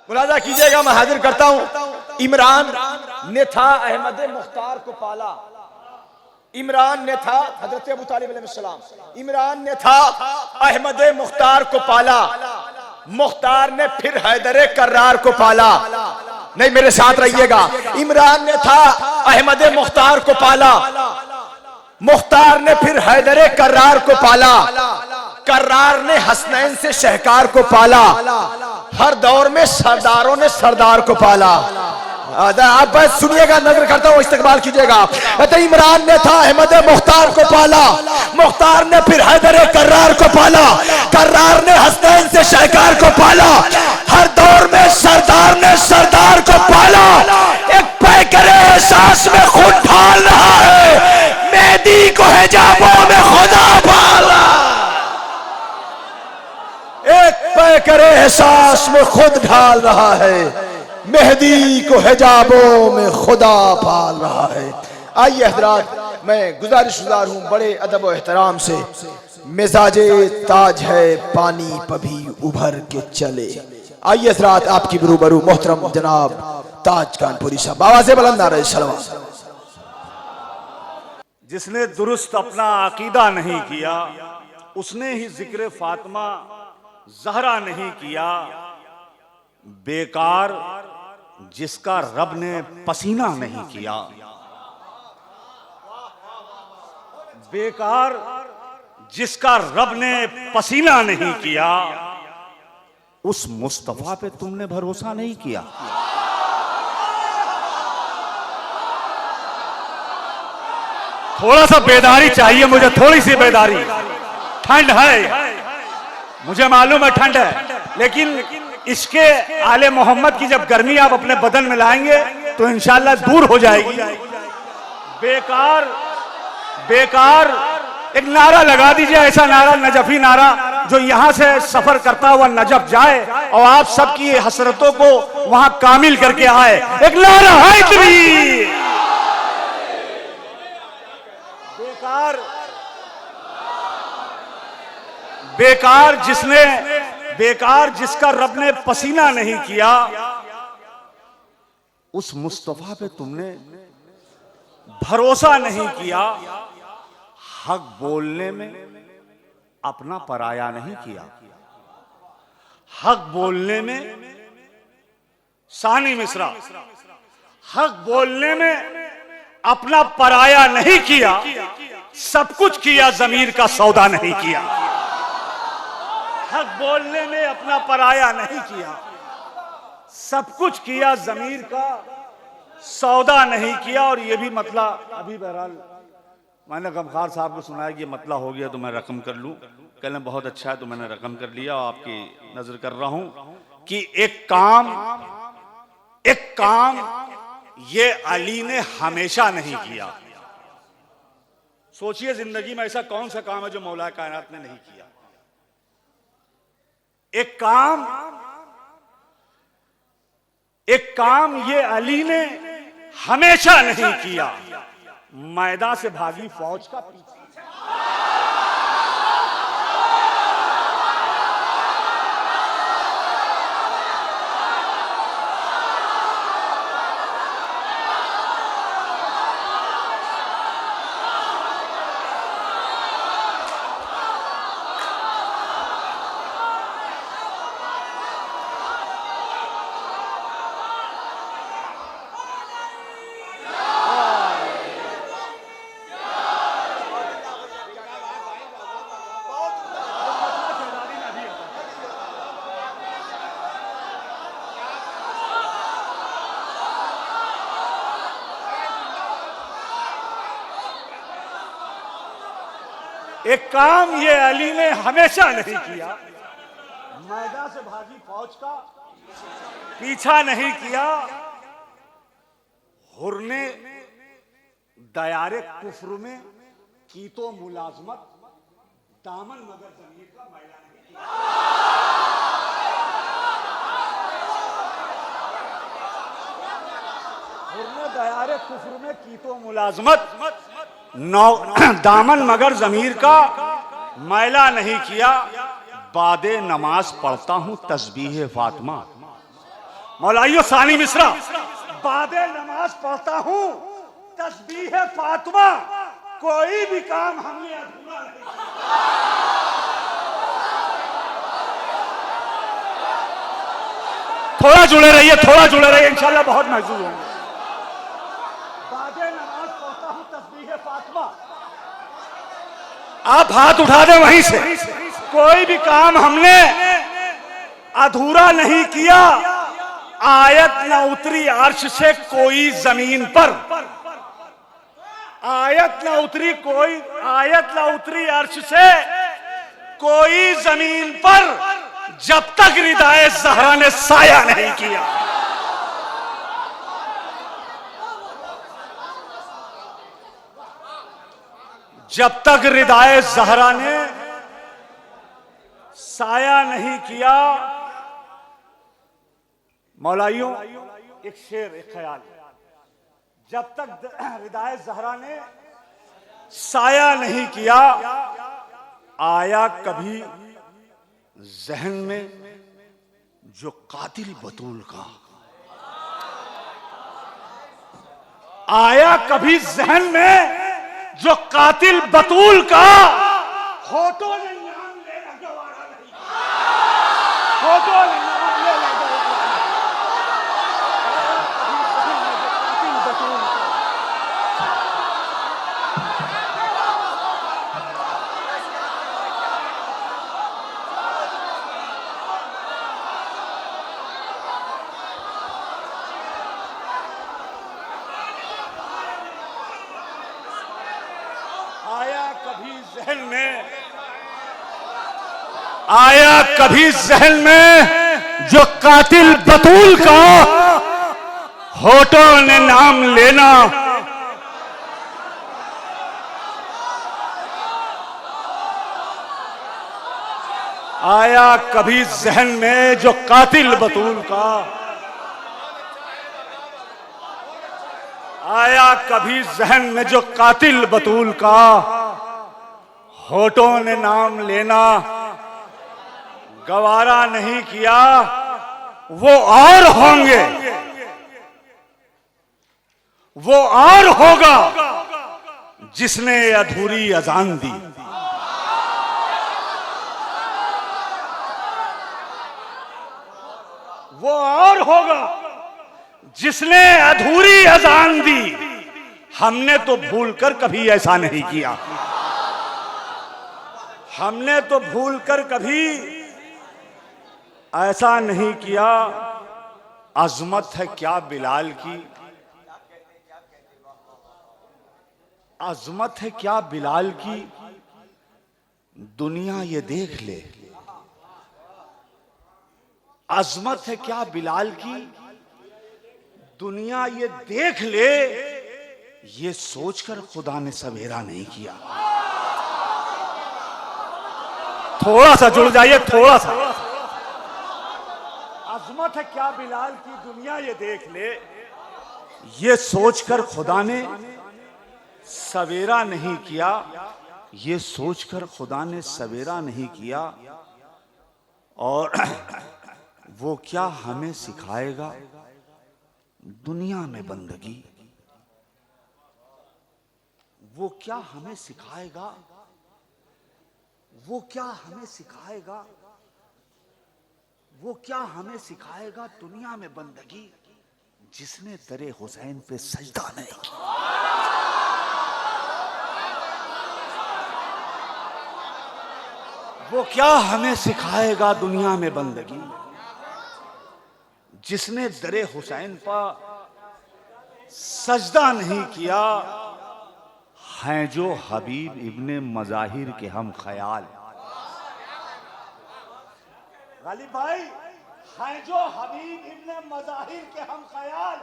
मुलाजा कीजिएगा, मैं हाजिर करता हूं। इमरान ने था अहमद मुख्तार को पाला। इमरान ने था हजरत अबू तालिब अलैहिस्सलाम। इमरान ने था अहमद मुख्तार को पाला, मुख्तार ने फिर हैदर कर्रार को पाला। नहीं, मेरे साथ रहिएगा। इमरान ने था अहमद मुख्तार को पाला, मुख्तार ने फिर हैदर कर्रार को पाला, कर्रार ने हसनैन से शहकार को पाला। हर दौर में सरदारों ने सरदार को पाला। आप बस सुनिएगा, नजर करता हूं, इस्तकबाल कीजिएगा। इमरान ने था अहमद मुख्तार को पाला, मुख्तार ने फिर हैदर कर्रार को पाला, कर्रार ने हसनैन से शहकार को पाला। हर दौर में सरदार ने सरदार को पाला। एक पैकरे एहसास में खुद ढाल रहा है, मेहदी को हिजाबों में खुदा पाला। एक पैकरे एहसास में खुद ढाल रहा है, मेहदी को हिजाबों में खुदा पाल रहा है। आइए हजरात, मैं गुजारिशगुजार हूँ बड़े अदब और एहतराम से, मिजाजे ताज है पानी पभी उभर के चले। आइए हजरात, आपकी रूबरू मोहतरम जनाब ताज कानपुरी साहब, आवाज़े बुलंद आ रहे सलवा। जिसने दुरुस्त अपना अकीदा नहीं किया, उसने ही जिक्र फातिमा ज़हरा नहीं किया। बेकार जिसका रब ने पसीना नहीं किया, बेकार जिसका रब ने पसीना नहीं किया, उस मुस्तफा पे तुमने भरोसा नहीं किया। थोड़ा सा बेदारी चाहिए मुझे, थोड़ी सी बेदारी। ठंड है, मुझे मालूम है ठंड है, लेकिन इसके आले मोहम्मद की जब गर्मी आप अपने बदन में लाएंगे तो इंशाल्लाह दूर हो जाएगी। बेकार बेकार एक नारा लगा दीजिए, ऐसा नारा, नजफी नारा, जो यहां से सफर करता हुआ नजफ जाए और आप सबकी हसरतों को वहां कामिल करके आए। एक नारा है भी। बेकार बेकार बेकार जिसका रब ने पसीना नहीं किया, उस मुस्तफा पे तुमने भरोसा नहीं किया। हक बोलने में अपना पराया नहीं किया, हक बोलने में, सानी मिश्रा, हक बोलने में अपना पराया नहीं किया। सब कुछ किया, जमीर का सौदा नहीं किया। हक बोलने में अपना पराया नहीं किया, सब कुछ किया, जमीर का सौदा नहीं किया। और ये भी मतला, अभी बहरहाल मैंने गमखार साहब को सुनाया कि ये मतला हो गया तो मैं रकम कर लूं। कहने बहुत अच्छा है, तो मैंने रकम कर लिया और आपकी नजर कर रहा हूं कि एक काम ये अली ने हमेशा नहीं किया। सोचिए जिंदगी में ऐसा कौन सा काम है जो मौला कायनात ने नहीं किया। एक काम ये अली ने हमेशा नहीं किया, मैदा से भागी फौज का पीछा। एक काम ये अली ने हमेशा नहीं किया, मैदा से भागी फौज का पीछा नहीं किया। हुर ने दयारे कुफ्र में की तो मुलाजमत, दामन मगर जमीर का मैला नहीं किया। हुर ने दयारे कुफ्र में की तो मुलाजमत, दामन मगर जमीर का मैला नहीं किया। बादे नमाज पढ़ता हूं तस्बीह फातिमा, मौलाइयो सानी मिश्रा, बादे नमाज पढ़ता हूं तस्बीह फातिमा, कोई भी काम हमने अधूरा नहीं किया। थोड़ा जुड़े रहिए, थोड़ा जुड़े रहिए, इंशाल्लाह बहुत महसूस होंगे। बादे नमाज पढ़ता हूं तस्बीह फातिमा, आप हाथ उठा दें वहीं से। कोई भी काम हमने अधूरा नहीं किया। आयत न उतरी अर्श से कोई जमीन पर, आयत न उतरी अर्श से कोई जमीन पर, जब तक रिदाए ज़हरा ने साया नहीं किया। जब तक रिदाए ज़हरा ने साया नहीं किया। मौलाइयों, एक शेर, एक ख्याल, जब तक रिदाए ज़हरा ने साया नहीं किया, आया कभी जहन में जो कातिल बतूल का, आया कभी जहन में जो कातिल बतूल का, होठों ने नाम लेना गवारा नहीं, होठों ने नाम लेना गवारा नहीं, कातिल बतूल का। आया कभी जहन में जो कातिल बतूल का, होठों ने नाम लेना। आया कभी जहन में जो कातिल बतूल का, आया कभी जहन में जो कातिल बतूल का, होठों ने नाम लेना गवारा नहीं किया। वो और होंगे, वो और होगा जिसने अधूरी अजान दी। वो और होगा जिसने अधूरी अजान दी। हमने तो भूलकर कभी ऐसा नहीं किया, हमने तो भूलकर कभी ऐसा नहीं किया। अजमत है क्या बिलाल की, अजमत है क्या बिलाल की, दुनिया ये देख ले। अजमत है क्या बिलाल की, दुनिया ये देख ले। ये सोचकर खुदा ने सवेरा नहीं किया। थोड़ा सा जुड़ जाइए, थोड़ा सा। अजमत है क्या बिलाल की, दुनिया ये देख ले। ये सोचकर खुदा ने सवेरा नहीं किया, ये सोचकर खुदा ने सवेरा नहीं किया। और वो क्या हमें सिखाएगा दुनिया में बंदगी, वो क्या हमें सिखाएगा, वो क्या हमें सिखाएगा, वो क्या हमें सिखाएगा दुनिया में बंदगी, जिसने दरे हुसैन पे सजदा नहीं किया। वो क्या हमें सिखाएगा दुनिया में बंदगी, जिसने दरे हुसैन पर सजदा नहीं किया। हैं जो हबीब इब्ने मजाहिर के हम ख्याल, गालिब भाई, हैं जो हबीब इब्ने मजाहिर के हम ख्याल,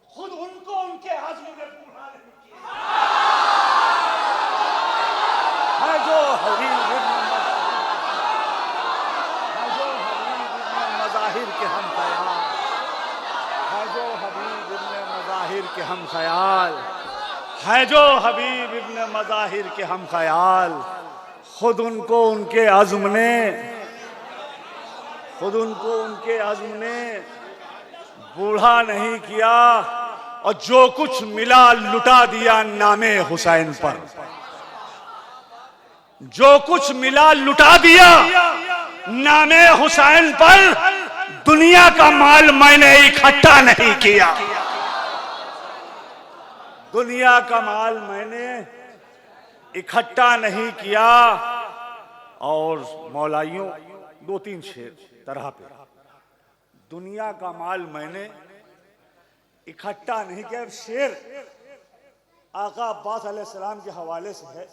खुद उनको उनके हज़्म ने पूरा नहीं किया। हैं जो हबीब इब्ने मजाहिर के हम ख्याल, हैं जो हबीब इब्ने मजाहिर के हम ख्याल, हैं जो हबीब इब्ने मजाहिर के हम ख्याल, खुद उनको उनके अज़्म ने, खुद उनको उनके अज़्म ने बूढ़ा नहीं किया और जो कुछ मिला लुटा दिया नामे हुसैन पर। जो कुछ मिला लुटा दिया नामे हुसैन पर। दुनिया का माल मैंने इकट्ठा नहीं किया। दुनिया का माल मैंने इकट्ठा नहीं किया। और मौलाइयों 2-3 शेर तरह पे, दुनिया का माल मैंने इकट्ठा नहीं किया। शेर आका अब्बास अलैहिस्सलाम के हवाले से है।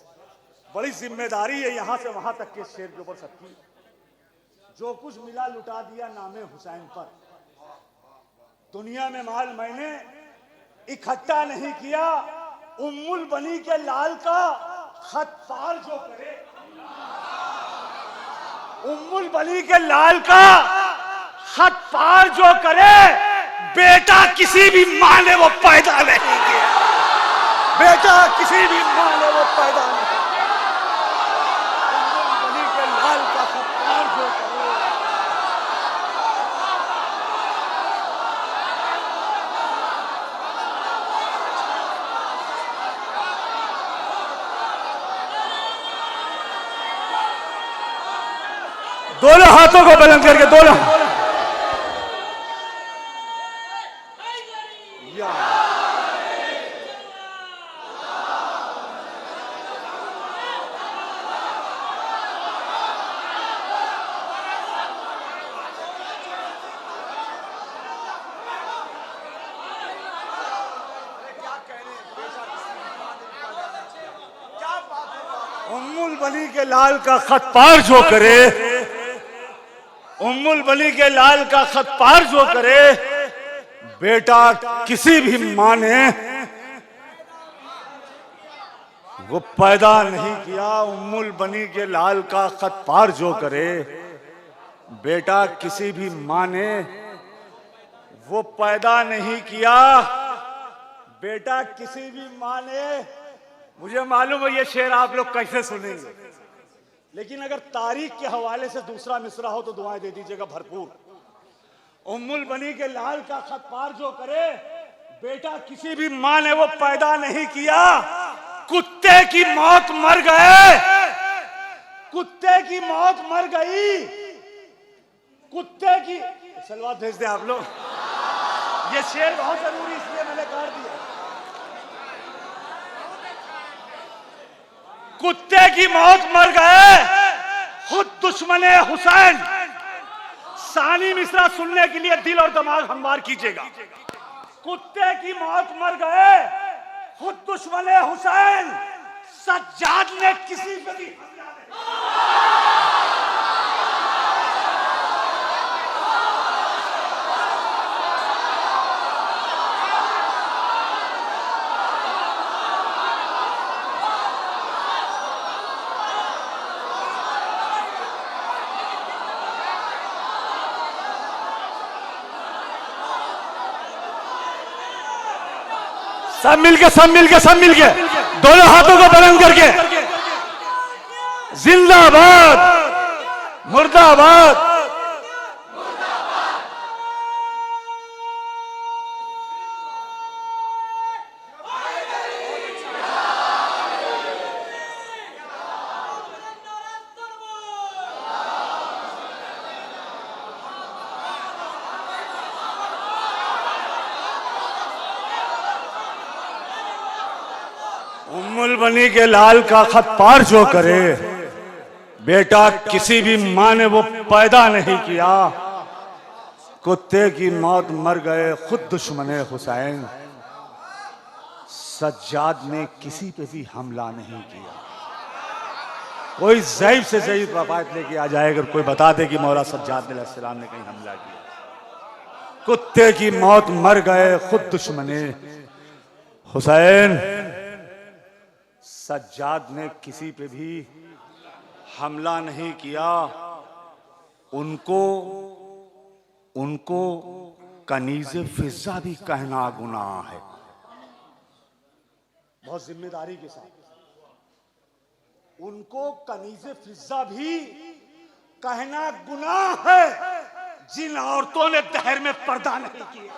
बड़ी जिम्मेदारी है यहां से वहां तक के शेर के ऊपर सबकी। जो कुछ मिला लुटा दिया नामे हुसैन पर। दुनिया में माल मैंने इकट्ठा नहीं किया। उम्मुल बनी के लाल का खत पार जो करे। उम्मुल बनी के लाल का खत पार जो करे। बेटा किसी भी माँ ने वो पैदा नहीं किया। बेटा किसी भी माँ ने वो पैदा नहीं किया। उम्मुल बनी के लाल का खत पार जो करे। दोनों हाथों को बुलंद करके दोनों उम्मुल बनी के लाल का खत पार जो करे। उम्मुल बनी के लाल का खत पार जो करे। बेटा किसी भी माँ ने वो पैदा नहीं किया। उम्मुल बनी के लाल का खत पार जो करे। बेटा किसी भी माँ ने वो पैदा नहीं किया। बेटा किसी भी माँ ने। मुझे मालूम है ये शेर आप लोग कैसे सुनेंगे, लेकिन अगर तारीख के हवाले से दूसरा मिसरा हो तो दुआएं दे दीजिएगा भरपूर। उम्मुल बनी के लाल का खत पार जो करे। बेटा किसी भी माँ ने वो पैदा नहीं किया। कुत्ते की मौत मर गए। कुत्ते की मौत मर गई। कुत्ते की सलवात भेज दे आप लोग। ये शेर बहुत जरूरी इसलिए मैंने काट दिया। कुत्ते की मौत मर गए खुद दुश्मने हुसैन। सानी मिसरा सुनने के लिए दिल और दिमाग हमवार कीजिएगा। कुत्ते की मौत मर गए खुद दुश्मने हुसैन। सज्जाद ने किसी पे भी सब मिलके दोनों हाथों को बुलंद करके जिंदाबाद मुर्दाबाद। उम्मुल बनी के लाल का खत पार जो करे। बेटा किसी भी माँ ने वो पैदा नहीं किया। कुत्ते की मौत मर गए खुद दुश्मने हुसैन। सज्जाद ने किसी पे भी हमला नहीं किया। कोई ज़ईफ से ज़ईफ रवायत लेके आ जाए अगर कोई बता दे कि मौला सज्जाद अलैहिस्सलाम ने कहीं हमला किया। कुत्ते की मौत मर गए खुद दुश्मने हुसैन। सज्जाद ने किसी पे भी हमला नहीं किया। उनको कनीज़े फिजा भी कहना गुनाह है। बहुत जिम्मेदारी के साथ उनको कनीज़े फिजा भी कहना गुनाह है। जिन औरतों ने दहर में पर्दा नहीं किया।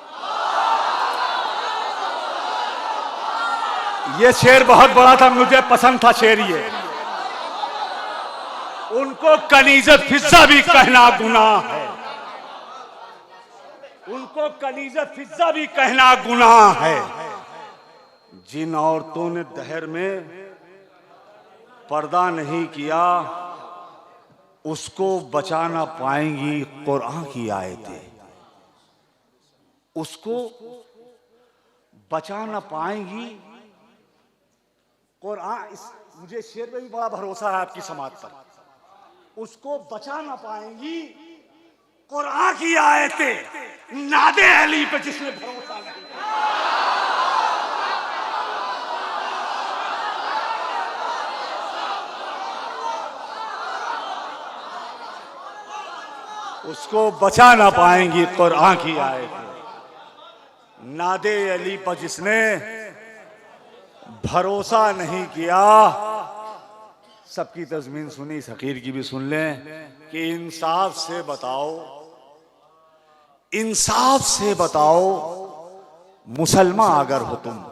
ये शेर बहुत बड़ा था, मुझे पसंद था शेर ये। उनको कनीज़त फिज़्ज़ा भी कहना गुनाह है, उनको कनीज़त फिज़्ज़ा भी कहना गुनाह है। जिन औरतों ने दहर में पर्दा नहीं किया उसको बचा ना पाएंगी कुरान की आयतें, उसको बचा ना पाएंगी कुरान। मुझे शेर में भी बड़ा भरोसा है आपकी समाज पर। उसको बचा ना पाएंगी कुरान की आयतें, नादे अली पे जिसने भरोसा नहीं किया। उसको बचा ना पाएंगी कुरान की आयतें, नादे अली पर जिसने भरोसा नहीं किया। सबकी तज़मीन सुनी, फ़कीर की भी सुन लें कि इंसाफ से बताओ, इंसाफ से बताओ मुसलमान अगर हो तुम,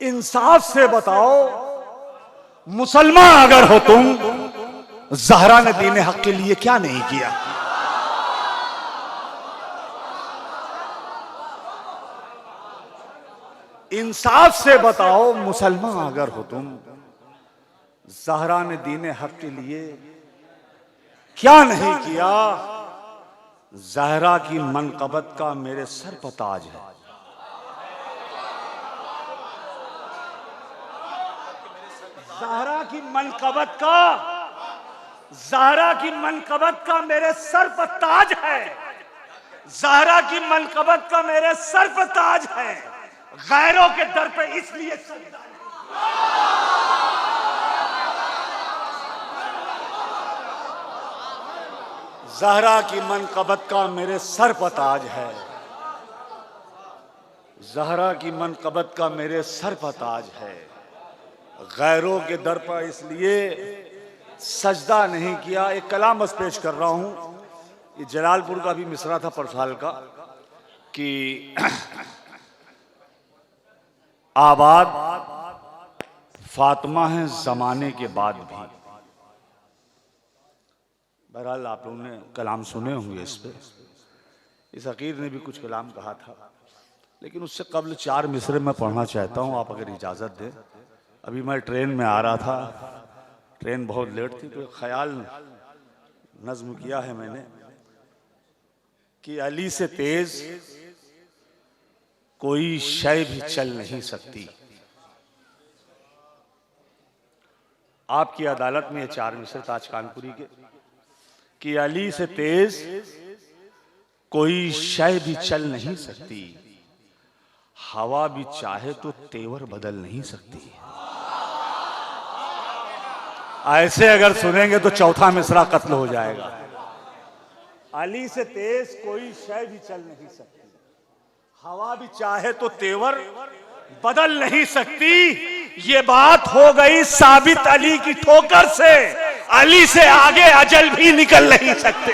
इंसाफ से बताओ मुसलमान अगर हो तुम, ज़हरा ने दीन हक के लिए क्या नहीं किया। इंसाफ से बताओ मुसलमान अगर हो तुम, ज़हरा ने दीन हक के लिए क्या नहीं किया। ज़हरा की मनक़बत का मेरे सर पर ताज है, ज़हरा की मनक़बत का, ज़हरा की मनक़बत का मेरे सर पर ताज है, ज़हरा की मनक़बत का मेरे सर पर ताज है। गैरों के दर पे इसलिए सजदा नहीं। ज़हरा की मनक़बत का मेरे सर पर ताज है, ज़हरा की मनक़बत का मेरे सर पर ताज है। गैरों के दर पर इसलिए सजदा नहीं किया। एक कलाम बस पेश कर रहा हूं, ये जलालपुर का भी मिसरा था परसाल का कि आबाद फातिमा है ज़माने के बाद भी। बहरहाल आप लोगों ने कलाम सुने होंगे इस पे। इस फ़कीर ने भी कुछ कलाम कहा था, लेकिन उससे कबल 4 मिसरे मैं पढ़ना चाहता हूँ, आप अगर इजाज़त दें। अभी मैं ट्रेन में आ रहा था, ट्रेन बहुत लेट थी, तो ख्याल नज़्म किया है मैंने कि अली से तेज कोई शय भी चल नहीं सकती। आपकी अदालत में ये 4 मिसरे ताज कानपुरी के कि अली से तेज कोई शय भी चल नहीं सकती, हवा भी चाहे तो तेवर बदल नहीं सकती। ऐसे अगर सुनेंगे तो चौथा मिसरा कत्ल हो जाएगा। अली से तेज कोई शय भी चल नहीं सकती, हवा भी चाहे तो तेवर बदल नहीं सकती। ये बात हो गई साबित अली की ठोकर से, अली से आगे अजल भी निकल नहीं सकते।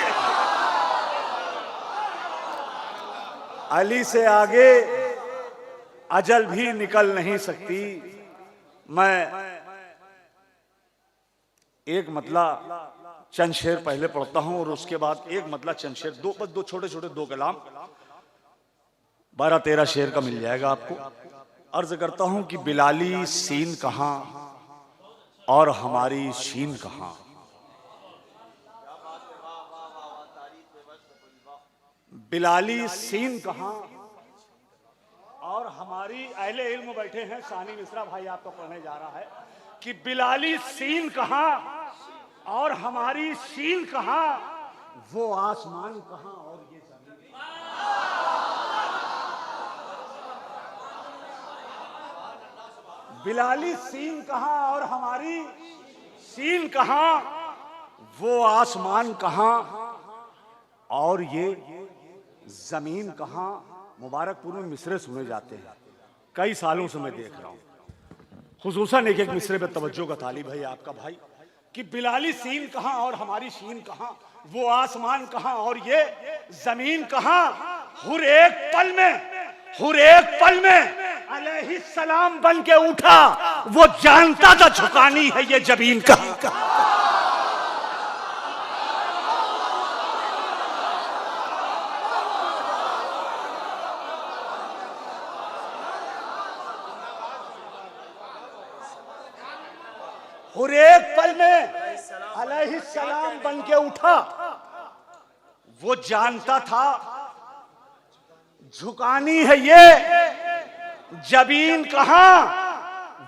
अली से आगे अजल भी निकल नहीं सकती। मैं एक मतला चंद शेर पहले पढ़ता हूं और उसके बाद एक मतला चंद शेर, दो छोटे छोटे 2 कलाम, 12-13 शेर का मिल जाएगा आपको। अर्ज करता हूं कि बिलाली सीन कहां और हमारी शीन कहां, बिलाली सीन कहां और हमारी, अहले इल्म बैठे हैं, सानी मिश्रा भाई आपको पढ़ने जा रहा है कि बिलाली सीन कहां और हमारी शीन कहां, वो आसमान कहां और ये जमीन। बिलाली सीन कहां और हमारी शीन कहां, वो आसमान कहां और ये जमीन कहां। मुबारकपुर में मिसरे सुने जाते हैं, कई सालों से मैं देख रहा हूं। खुसूसन एक मिसरे पे तवज्जो का तालिब है आपका भाई कि बिलाली सीन कहां और हमारी शीन कहां, वो आसमान कहां और ये जमीन कहां। हुर एक पल में अलैहिस्सलाम बन के उठा, वो जानता था झुकानी है ये जमीन कहां। और एक पल में अलैहिस्सलाम बन के उठा, वो जानता था झुकानी है ये जमीन कहां।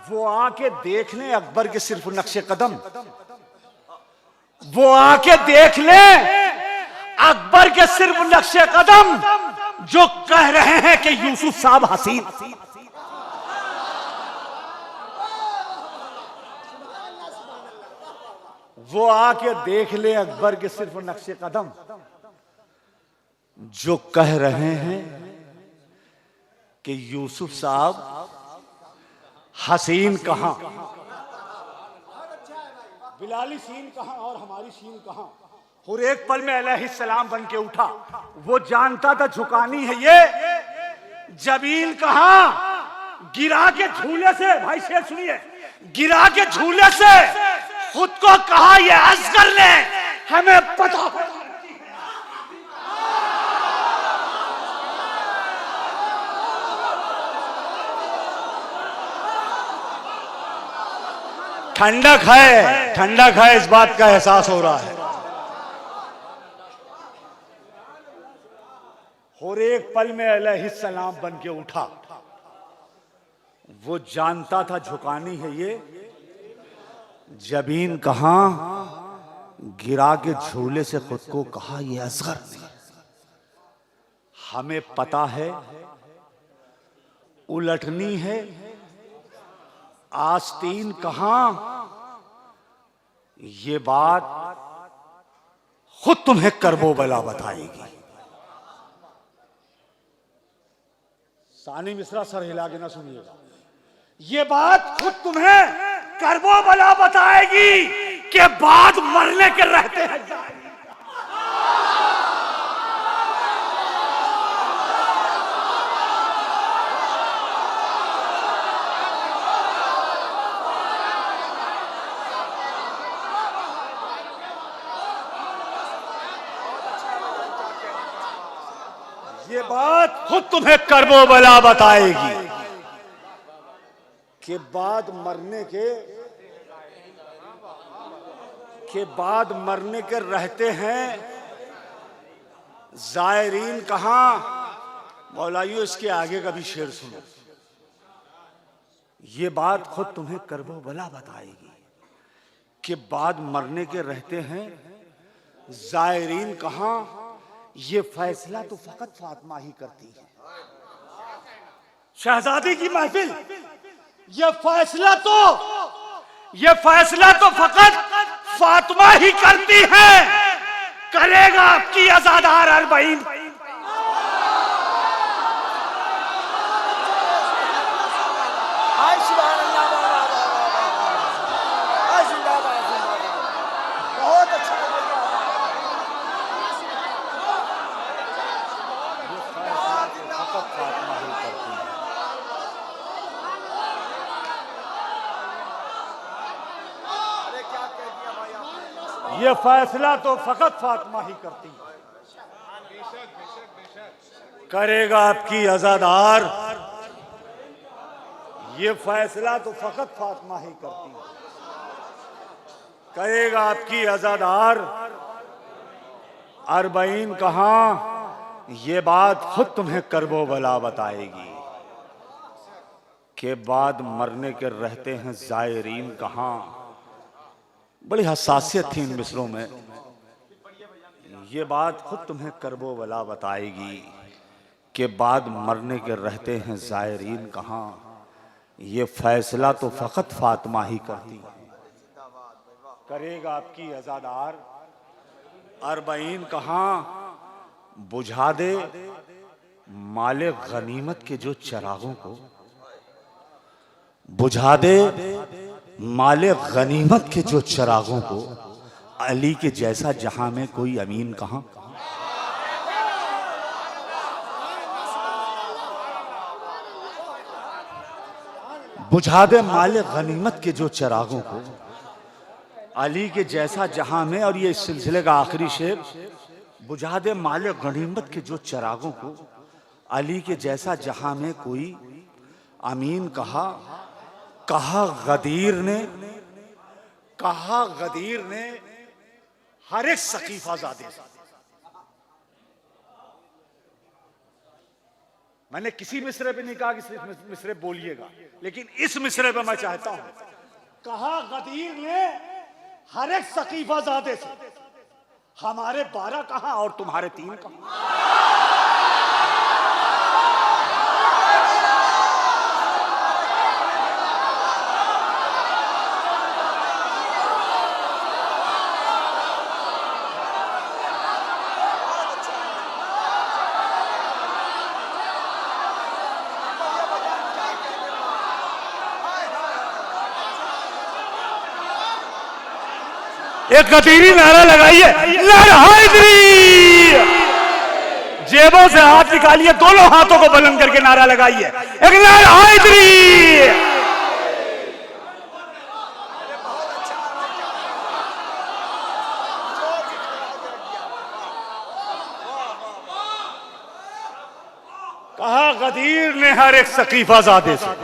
वो आके देख ले अकबर के सिर्फ नक्शे कदम, वो आके देख ले अकबर के सिर्फ नक्शे कदम, जो कह रहे हैं कि यूसुफ साहब हसीन। वो आके देख ले अकबर के सिर्फ नक्शे कदम, जो कह रहे हैं कि यूसुफ साहब हसीन कहां। बिलाली सीन कहां और हमारी शीन कहां। और एक पल में अलैहिस्सलाम बन के उठा, वो जानता था झुकानी है ये जमीन कहां। गिरा के झूले से, भाई शेर सुनिए, गिरा के झूले से खुद को कहा ये असगर ने हमें पता। ठंडक है, इस बात का एहसास हो रहा है। और एक पल में अलैहिस्सलाम बन के उठा, वो जानता था झुकानी है ये जमीन कहां। गिरा के झूले से खुद को कहा ये असगर ने हमें पता है। उलटनी है आस्तीन कहां, ये बात खुद तुम्हें करबो बला बताएगी। सानी मिश्रा सर हिला के ना सुनिएगा, ये बात खुद तुम्हें करबो बला बताएगी कि बाद मरने के रहते हैं। ये बात खुद तुम्हें करबो बला बताएगी कि बाद मरने के रहते हैं जायरीन कहां। मौलाइयो इसके आगे का भी शेर सुनो। ये बात खुद तुम्हें करबो बला बताएगी कि बाद मरने के रहते हैं जायरीन कहां। ये फैसला तो फकत फातिमा ही करती है। शहजादी की महफिल, ये फैसला तो फकत फातिमा ही करती है। करेगा आपकी अज़ादार अरबईन। बहुत अच्छा। ये फैसला तो फकत फातिमा ही करती है। करेगा आपकी अज़ादार, ये फैसला तो फकत फातिमा ही करती है। करेगा आपकी अज़ादार अरबईन कहां। ये बात खुद तुम्हें करबो बला बताएगी कि बाद मरने के रहते हैं जायरीन कहां। बड़ी हसासियत थी इन मिसरों में। ये बात खुद तुम्हें करबो बला बताएगी कि बाद मरने के रहते हैं जायरीन कहां। ये फैसला तो फकत फातिमा ही करती है। करेगा आपकी अज़ादार अरबईन कहां। बुझा दे माले गनीमत के जो चरागों को, बुझा दे माले गनीमत के जो चिरागों को अली के जैसा जहां में कोई अमीन कहां। बुझा दे माले गनीमत के जो चिरागों को अली के जैसा जहां में। और ये इस सिलसिले का आखिरी शेर, बुझा दे माले गनीमत के जो चिरागों को अली के जैसा जहां में कोई अमीन कहा। कहा गदीर ने हर एक सकीफा ज़ादे से। मैंने किसी मिसरे पे नहीं कहा कि सिर्फ मिसरे बोलिएगा, लेकिन इस मिसरे पे मैं चाहता हूं, कहा गदीर ने हर एक सकीफा ज़ादे से, हमारे 12 कहां और तुम्हारे 3 कहां। एक कतीरी नारा लगाइए, नारा हैदरी। जेबों से हाथ निकालिए, दोनों हाथों को बुलंद करके नारा लगाइए, एक नारा हैदरी। कहा गदीर ने हर एक सकीफा ज़ादे से,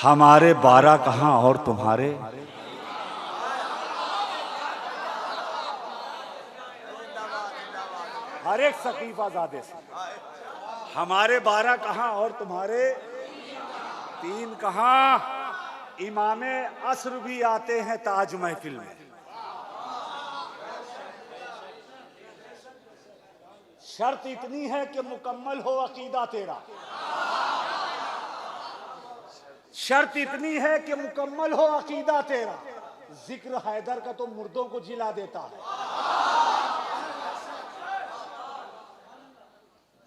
हमारे 12 कहां और तुम्हारे। हर एक सकीफा ज़ादे से, हमारे 12 कहां और तुम्हारे 3 कहां। इमामे असर भी आते हैं ताज महफिल में। शर्त इतनी है कि मुकम्मल हो अकीदा तेरा। शर्त इतनी है कि मुकम्मल हो अकीदा तेरा। जिक्र हैदर का तो मुर्दों को जिला देता है।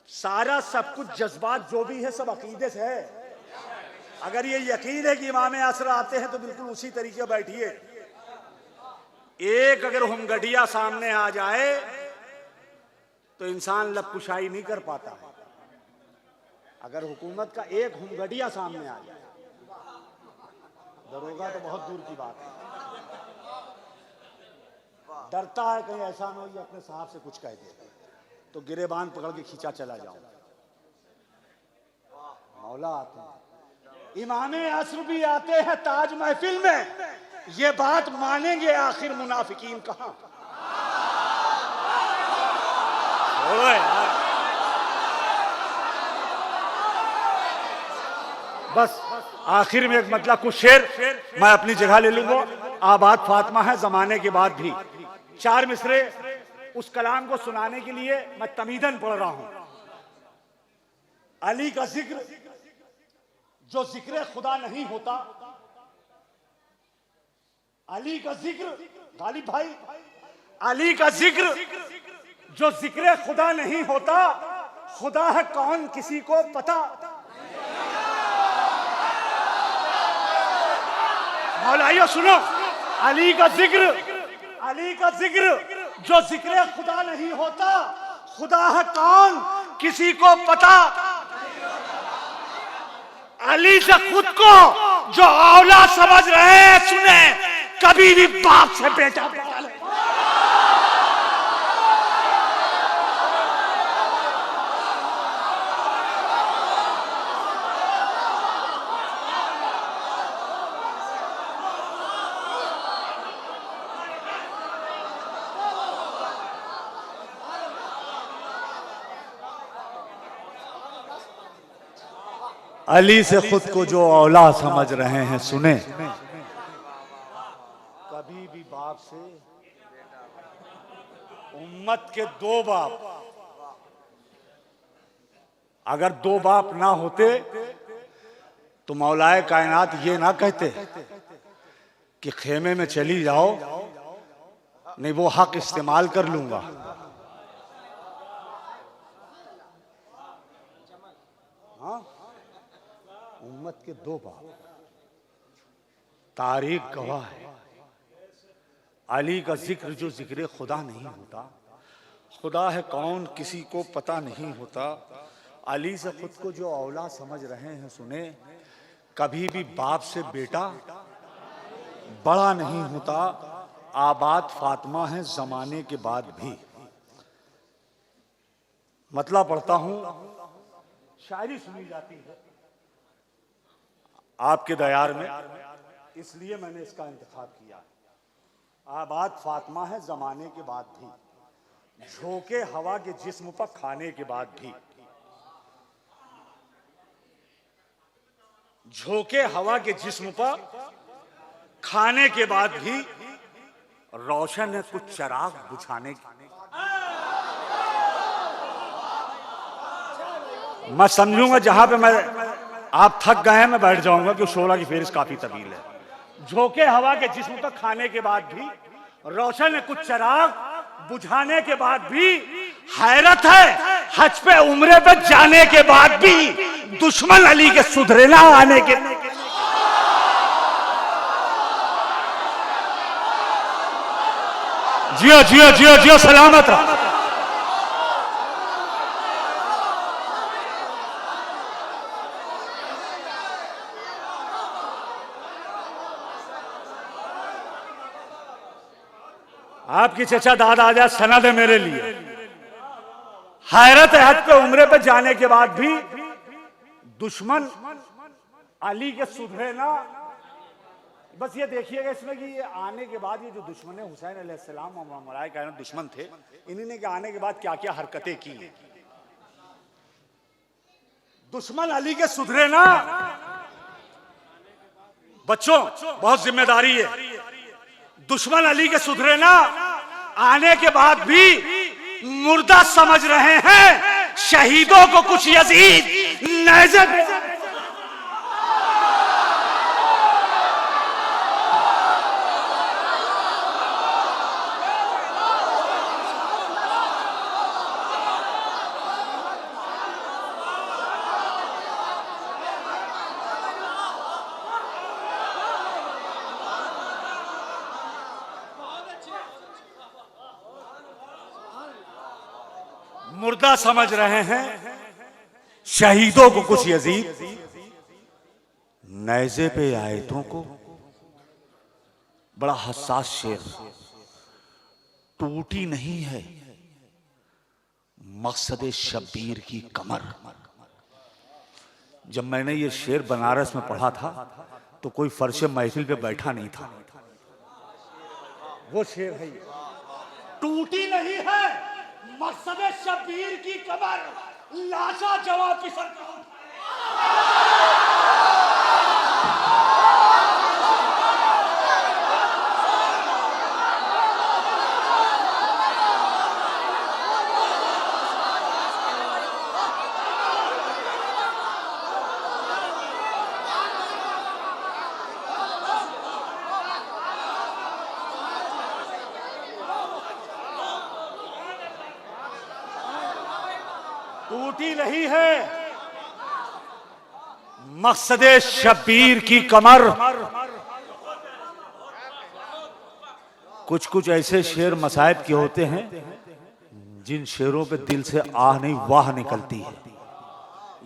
सारा सब कुछ जज्बात जो भी है सब अकीदे से है। अगर ये यकीन है कि इमाम असर आते हैं तो बिल्कुल उसी तरीके बैठिए। एक अगर हुमगढ़िया सामने आ जाए तो इंसान लबकुशाई नहीं कर पाता है। अगर हुकूमत का एक हुमगढ़िया सामने आ जाए, दरोगा तो बहुत दूर की बात है, डरता है कहीं ऐसा ना हो ये अपने साहब से कुछ कह दे तो गिरेबान पकड़ के खींचा चला जाऊं। मौला आते हैं, इमामे असर भी आते हैं ताज महफिल में। ये बात मानेंगे आखिर मुनाफिकीन कहां। बस आखिर में एक मतलब कुछ शेर मैं अपनी जगह ले लूंगा। आबाद फातिमा है जमाने के बाद भी। 4 मिसरे उस कलाम को सुनाने के लिए मैं तमीदन पढ़ रहा हूं। अली का जिक्र जो जिक्र खुदा नहीं होता। अली का जिक्र, गालिब भाई, अली का जिक्र जो जिक्र खुदा नहीं होता। खुदा है कौन किसी को पता। मौलाइयो सुनो, अली का जिक्र जो जिक्र खुदा नहीं होता। खुदा है कौन किसी को पता। अली से खुद को जो औला समझ रहे हैं सुने, कभी भी बाप से बेटा बना ले। अली से खुद को जो औला समझ रहे हैं सुने, कभी भी बाप से। उम्मत के 2 बाप, अगर 2 बाप ना होते तो मौलाए कायनात ये ना कहते कि खेमे में चली जाओ, नहीं वो हक इस्तेमाल कर लूंगा। हाँ, उम्मत के 2 बाप, तारीख गवाह है, अली का जिक्र जो जिक्र खुदा नहीं होता, खुदा है कौन किसी को पता नहीं होता। अली से खुद को जो औला समझ रहे हैं सुने, कभी भी बाप से बेटा बड़ा नहीं होता। आबाद फातिमा है जमाने के बाद भी। मतलब पढ़ता हूं, शायरी सुनी जाती है आपके दयार में, इसलिए मैंने इसका इंतखाब किया। आबाद फातिमा है जमाने के बाद भी, झोंके हवा के जिस्म पर खाने के बाद भी, झोंके हवा के जिस्म पर खाने के बाद भी, रोशन है कुछ चराग बुझाने के। मैं समझूंगा जहां पे आप थक गए हैं मैं बैठ जाऊंगा, कि 16 की फेरिस्त काफी तवील है। झोंके हवा के जिस्म पर खाने के बाद भी, रोशन है कुछ चराग बुझाने के बाद भी, हैरत है हज पे उम्रे पे जाने के बाद भी, दुश्मन अली के सुधरे ना आने के। जियो जियो जियो जियो, सलामत रहो। आपकी चचा दादा आजा सनद है मेरे लिए। हैरत है हज पे उम्रे पे जाने के बाद भी, दुश्मन अली के सुधरे ना। बस ये देखिएगा इसमें कि ये आने के बाद, ये जो दुश्मन है हुसैन अलैहिस्सलाम और मलाए कायनात दुश्मन थे, इन्हीं ने आने के बाद क्या क्या हरकतें की। दुश्मन अली के सुधरे ना। बच्चों बहुत जिम्मेदारी है, दुश्मन अली के सुधरे ना, आने के बाद भी मुर्दा समझ रहे हैं शहीदों को कुछ यजीद नजर। मुर्दा समझ रहे हैं शहीदों को कुछ यजीद नैज़े पे आयतों को। बड़ा हसास शेर, टूटी नहीं है मकसद शब्बीर की कमर। जब मैंने ये शेर बनारस में पढ़ा था तो कोई फर्श महफिल पे बैठा नहीं था। वो शेर है, टूटी नहीं है मकसद शब्बीर की कमर, लाशा जवाब की सरकार। टूटी नहीं है मकसद शब्बीर की कमर। कुछ कुछ ऐसे शेर मसायब के होते हैं जिन शेरों पे दिल से आह नहीं वाह निकलती है।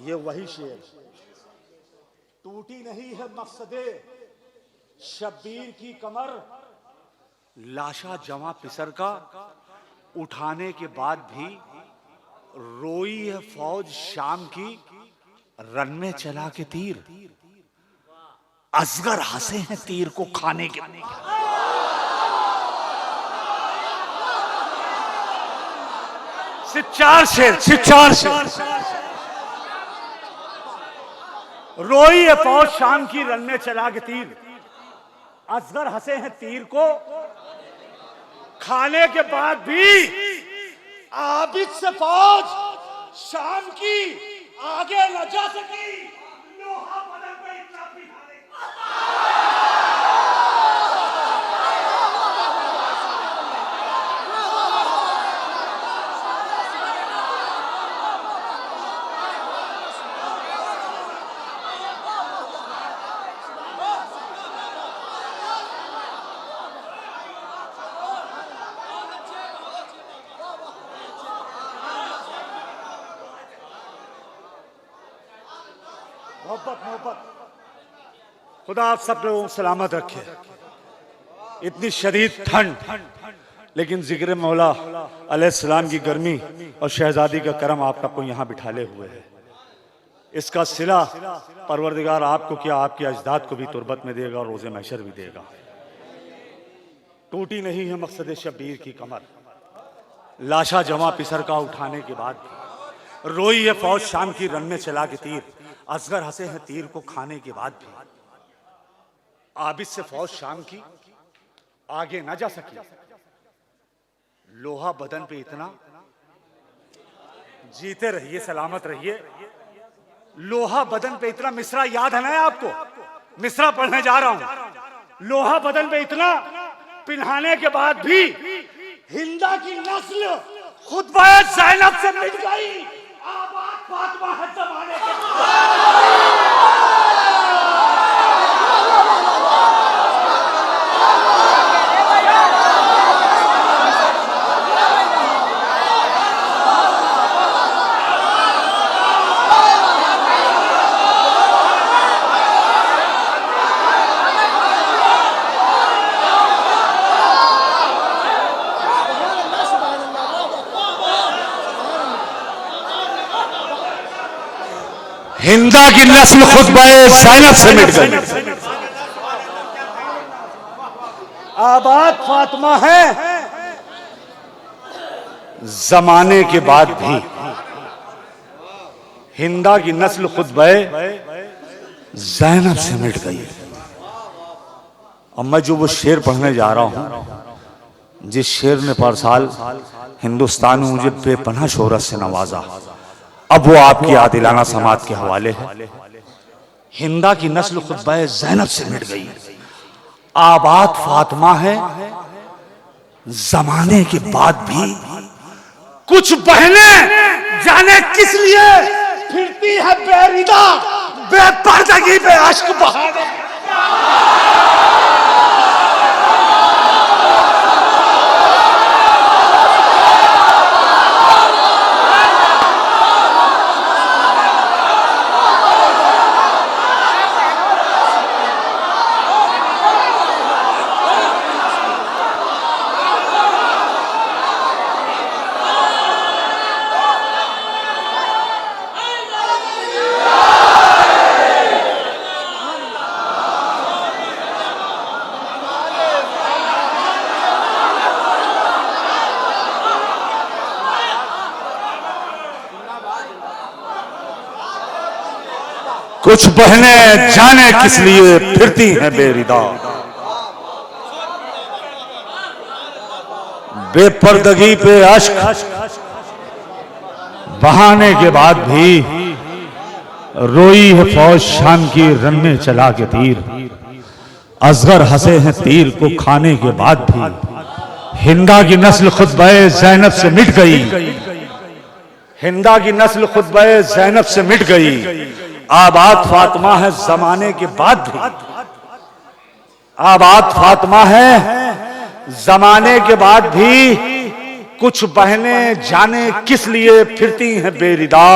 ये वही शेर, टूटी नहीं है मकसद शब्बीर की कमर, लाशा जवां पिसर का उठाने के बाद भी, रोई है फौज शाम की रन में चला के तीर, असगर हंसे हैं तीर को खाने के। सिर्फ चार शेर। रोई है फौज शाम की रन में चला के तीर, असगर हंसे हैं तीर को खाने के बाद भी, आबिद से फौज शाम की आगे न जा सकी, लोहा बदल पे इतना पिघाने। मोहब्बत मोहब्बत। खुदा आप सब लोगों को सलामत रखे। इतनी शदीद ठंड, लेकिन जिक्र मौला अलैहिस्सलाम की गर्मी और शहजादी का करम आप सबको यहाँ बिठाले हुए है। इसका सिला परवरदिगार आपको क्या, आपके अजदाद को भी तुरबत में देगा और रोज़े महशर भी देगा। टूटी नहीं है मकसद शब्बीर की कमर, लाशा जमा पिसर का उठाने के बाद भी। रोई है फौज शाम की रन में चला के तीर, असगर हंसे हैं तीर को खाने के बाद भी। आबिद से फौज शाम की आगे ना जा सकी, लोहा बदन पे इतना, जीते रहिए सलामत रहिए। लोहा बदन पे इतना, मिसरा याद है ना आपको? मिसरा पढ़ने जा रहा हूं। लोहा बदन पे इतना पिन्हाने के बाद भी हिंदा की नस्ल खुतबा ज़ैनब से मिट गई। आबाद फातिमा है ज़माने के। हिंदा की नस्ल खुतबा ज़ैनब से मिट गई। आबाद फातिमा है जमाने के बाद भी। हिंदा की नस्ल खुतबा ज़ैनब से मिट गई। अब मैं जो वो शेर पढ़ने जा रहा हूं, जिस शेर ने पर साल हिंदुस्तान में मुझे बेपनाह शोहरत से नवाजा, अब वो आपकी आदिलाना समात के हवाले है। हिंदा की नस्ल खुतबा ज़ैनब से मिट गई। आबाद फातिमा है जमाने के बाद भी। कुछ बहनें जाने किस लिए फिरती है बेरिदा, बेपर्दगी पे अश्क बहाने। कुछ बहनें जाने किस लिए फिरती हैं बेरिदा, बेपर्दगी पे अश्क बहाने के बाद भी। रोई है फौज शाम की रन में चला के तीर, असगर हंसे हैं तीर को खाने के बाद भी। हिंदा की नस्ल खुतबा ज़ैनब से मिट गई। हिंदा की नस्ल खुतबा ज़ैनब से मिट गई। आबाद फातिमा है जमाने के बाद भी। आबाद फातिमा है जमाने के बाद भी। कुछ बहनें जाने किस लिए फिरती हैं बेरिदा,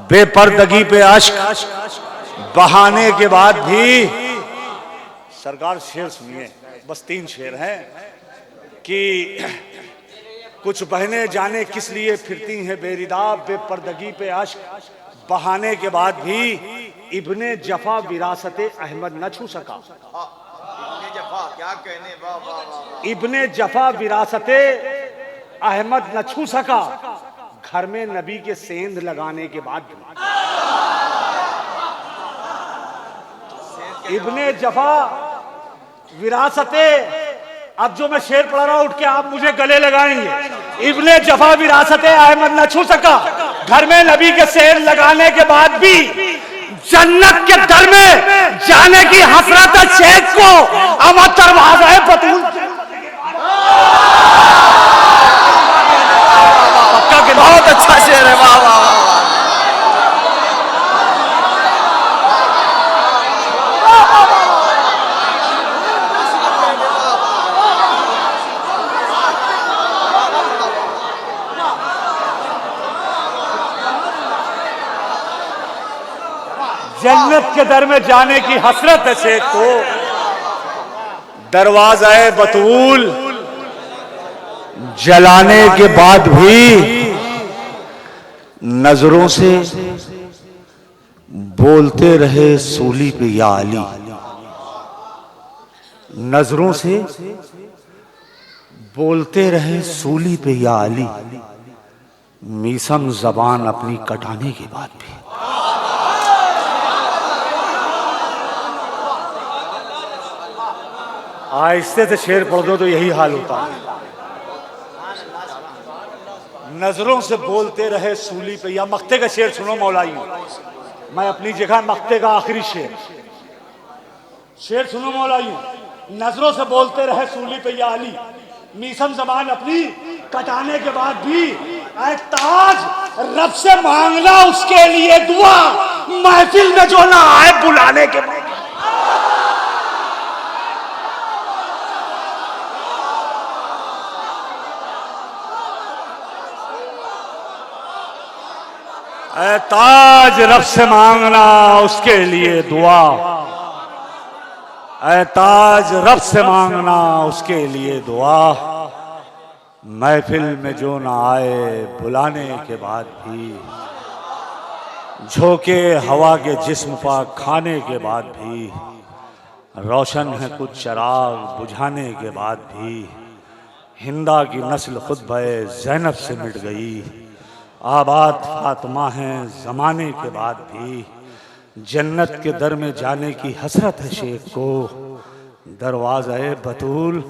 बेपर्दगी पे अश्क बहाने के बाद भी। सरकार शेर सुनिए, बस 3 शेर हैं कि कुछ बहनें जाने किस लिए फिरती हैं बेरिदा, बेपर्दगी पे अश्क बहाने के बाद भी। इब्ने जफा विरासते अहमद न छू सका। इब्ने जफा विरासते अहमद न छू सका, घर में नबी के सेंध लगाने के बाद भी। इब्ने जफा विरासते, अब जो मैं शेर पढ़ रहा हूं उठ के आप मुझे गले लगाएंगे। इब्ने जफा विरासते अहमद न छू सका, घर में नबी के सेंध लगाने के बाद भी। जन्नत के दर में जाने की हसरत शेख को अमर दरवाज़ा बतूल। बहुत अच्छा शेर है, वाह वाह वाह। जन्नत के दर में जाने की हसरत है शेख को। दरवाज़ा बतूल जलाने के बाद भी नजरों से बोलते रहे सूली पे या अली। नजरों से बोलते रहे सूली पे या अली, मीसम जबान अपनी कटाने के बाद भी। आहिस्ते से शेर पढ़ दो तो यही हाल होता है। नजरों से बोलते रहे सूली पे, या मक्ते का शेर सुनो मौलाई, मैं अपनी जगह मक्ते का आखिरी शेर सुनो मौलाई। नजरों से बोलते रहे सूली पे या अली, मीसम जबान अपनी कटाने के बाद भी। ऐ ताज रब से मांगना उसके लिए दुआ, महफिल में जो ना आए बुलाने के बाद। ऐ ताज रब से मांगना उसके लिए दुआ, ऐ ताज रब से मांगना उसके लिए दुआ, महफिल में जो ना आए बुलाने के बाद भी। झोंके हवा के जिस्म पर खाने के बाद भी, रोशन है कुछ चराग बुझाने के बाद भी। हिंदा की नस्ल खुद बे ज़ैनब से मिट गई, आबाद फातिमा है ज़माने के बाद भी। जन्नत के दर में जाने की हसरत है शेख को, दरवाज़ा बतूल